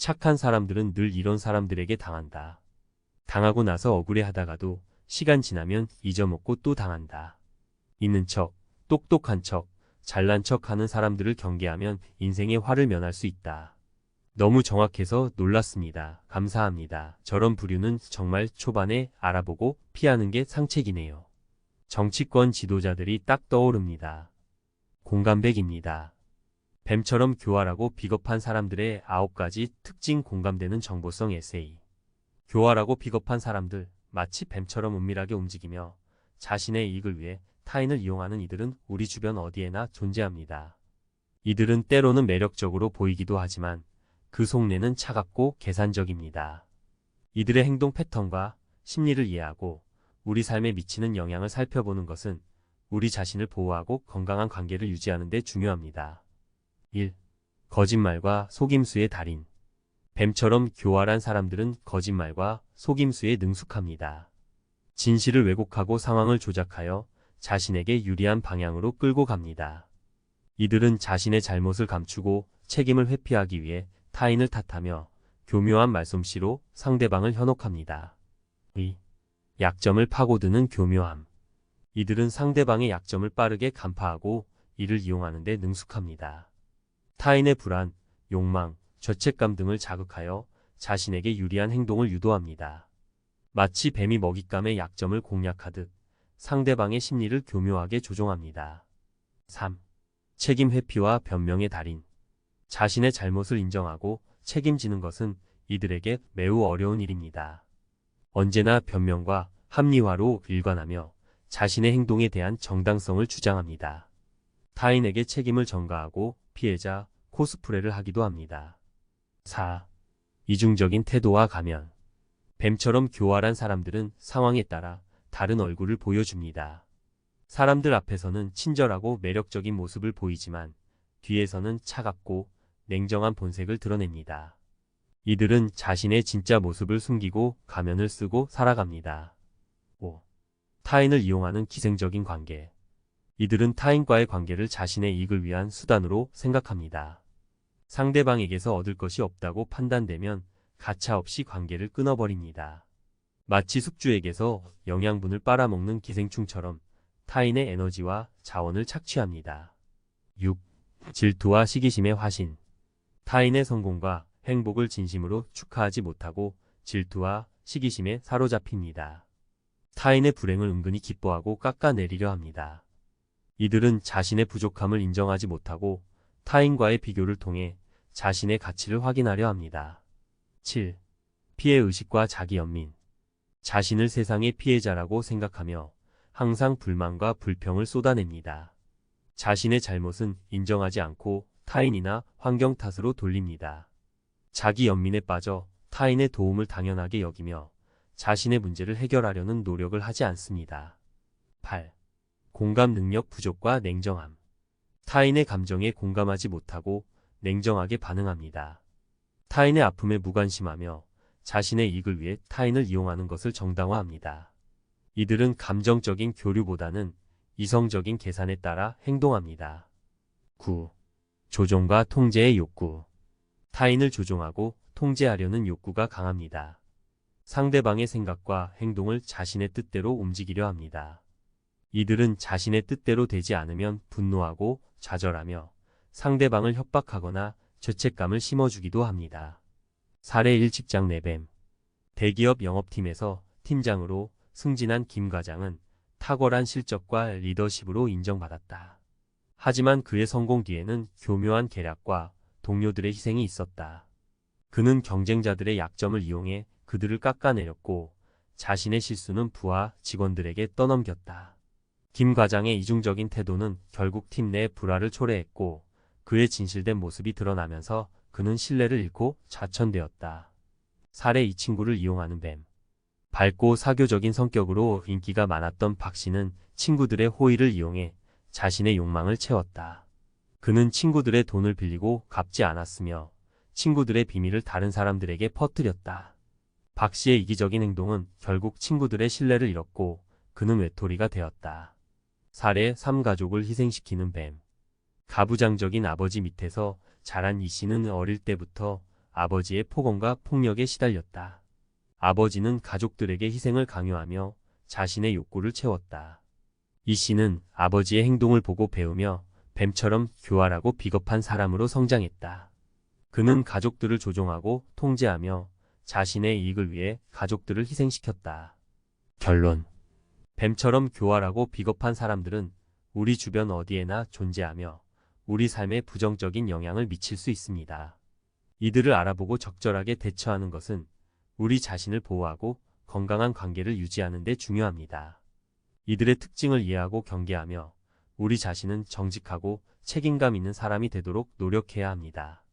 착한 사람들은 늘 이런 사람들에게 당한다. 당하고 나서 억울해하다가도 시간 지나면 잊어먹고 또 당한다. 있는 척, 똑똑한 척, 잘난 척 하는 사람들을 경계하면 인생의 화를 면할 수 있다. 너무 정확해서 놀랐습니다. 감사합니다. 저런 부류는 정말 초반에 알아보고 피하는 게 상책이네요. 정치권 지도자들이 딱 떠오릅니다. 공감백입니다. 뱀처럼 교활하고 비겁한 사람들의 9가지 특징. 공감되는 정보성 에세이. 교활하고 비겁한 사람들, 마치 뱀처럼 은밀하게 움직이며 자신의 이익을 위해 타인을 이용하는 이들은 우리 주변 어디에나 존재합니다. 이들은 때로는 매력적으로 보이기도 하지만 그 속내는 차갑고 계산적입니다. 이들의 행동 패턴과 심리를 이해하고 우리 삶에 미치는 영향을 살펴보는 것은 우리 자신을 보호하고 건강한 관계를 유지하는 데 중요합니다. 1. 거짓말과 속임수의 달인. 뱀처럼 교활한 사람들은 거짓말과 속임수에 능숙합니다. 진실을 왜곡하고 상황을 조작하여 자신에게 유리한 방향으로 끌고 갑니다. 이들은 자신의 잘못을 감추고 책임을 회피하기 위해 타인을 탓하며 교묘한 말솜씨로 상대방을 현혹합니다. 2. 약점을 파고드는 교묘함. 이들은 상대방의 약점을 빠르게 간파하고 이를 이용하는 데 능숙합니다. 타인의 불안, 욕망, 죄책감 등을 자극하여 자신에게 유리한 행동을 유도합니다. 마치 뱀이 먹잇감의 약점을 공략하듯 상대방의 심리를 교묘하게 조종합니다. 3. 책임 회피와 변명의 달인. 자신의 잘못을 인정하고 책임지는 것은 이들에게 매우 어려운 일입니다. 언제나 변명과 합리화로 일관하며 자신의 행동에 대한 정당성을 주장합니다. 타인에게 책임을 전가하고 피해자 코스프레를 하기도 합니다. 4. 이중적인 태도와 가면. 뱀처럼 교활한 사람들은 상황에 따라 다른 얼굴을 보여줍니다. 사람들 앞에서는 친절하고 매력적인 모습을 보이지만 뒤에서는 차갑고 냉정한 본색을 드러냅니다. 이들은 자신의 진짜 모습을 숨기고 가면을 쓰고 살아갑니다. 5. 타인을 이용하는 기생적인 관계. 이들은 타인과의 관계를 자신의 이익을 위한 수단으로 생각합니다. 상대방에게서 얻을 것이 없다고 판단되면 가차없이 관계를 끊어버립니다. 마치 숙주에게서 영양분을 빨아먹는 기생충처럼 타인의 에너지와 자원을 착취합니다. 6. 질투와 시기심의 화신. 타인의 성공과 행복을 진심으로 축하하지 못하고 질투와 시기심에 사로잡힙니다. 타인의 불행을 은근히 기뻐하고 깎아내리려 합니다. 이들은 자신의 부족함을 인정하지 못하고 타인과의 비교를 통해 자신의 가치를 확인하려 합니다. 7. 피해의식과 자기연민. 자신을 세상의 피해자라고 생각하며 항상 불만과 불평을 쏟아냅니다. 자신의 잘못은 인정하지 않고 타인이나 환경 탓으로 돌립니다. 자기 연민에 빠져 타인의 도움을 당연하게 여기며 자신의 문제를 해결하려는 노력을 하지 않습니다. 8. 공감 능력 부족과 냉정함. 타인의 감정에 공감하지 못하고 냉정하게 반응합니다. 타인의 아픔에 무관심하며 자신의 이익을 위해 타인을 이용하는 것을 정당화합니다. 이들은 감정적인 교류보다는 이성적인 계산에 따라 행동합니다. 9. 조종과 통제의 욕구. 타인을 조종하고 통제하려는 욕구가 강합니다. 상대방의 생각과 행동을 자신의 뜻대로 움직이려 합니다. 이들은 자신의 뜻대로 되지 않으면 분노하고 좌절하며 상대방을 협박하거나 죄책감을 심어주기도 합니다. 사례 1. 직장 내 뱀. 대기업 영업팀에서 팀장으로 승진한 김 과장은 탁월한 실적과 리더십으로 인정받았다. 하지만 그의 성공 뒤에는 교묘한 계략과 동료들의 희생이 있었다. 그는 경쟁자들의 약점을 이용해 그들을 깎아내렸고 자신의 실수는 부하 직원들에게 떠넘겼다. 김 과장의 이중적인 태도는 결국 팀 내 불화를 초래했고 그의 진실된 모습이 드러나면서 그는 신뢰를 잃고 좌천되었다. 사례 2. 친구를 이용하는 뱀. 밝고 사교적인 성격으로 인기가 많았던 박 씨는 친구들의 호의를 이용해 자신의 욕망을 채웠다. 그는 친구들의 돈을 빌리고 갚지 않았으며 친구들의 비밀을 다른 사람들에게 퍼뜨렸다. 박 씨의 이기적인 행동은 결국 친구들의 신뢰를 잃었고 그는 외톨이가 되었다. 사례 3. 가족을 희생시키는 뱀. 가부장적인 아버지 밑에서 자란 이 씨는 어릴 때부터 아버지의 폭언과 폭력에 시달렸다. 아버지는 가족들에게 희생을 강요하며 자신의 욕구를 채웠다. 이 씨는 아버지의 행동을 보고 배우며 뱀처럼 교활하고 비겁한 사람으로 성장했다. 그는 가족들을 조종하고 통제하며 자신의 이익을 위해 가족들을 희생시켰다. 결론. 뱀처럼 교활하고 비겁한 사람들은 우리 주변 어디에나 존재하며 우리 삶에 부정적인 영향을 미칠 수 있습니다. 이들을 알아보고 적절하게 대처하는 것은 우리 자신을 보호하고 건강한 관계를 유지하는 데 중요합니다. 이들의 특징을 이해하고 경계하며 우리 자신은 정직하고 책임감 있는 사람이 되도록 노력해야 합니다.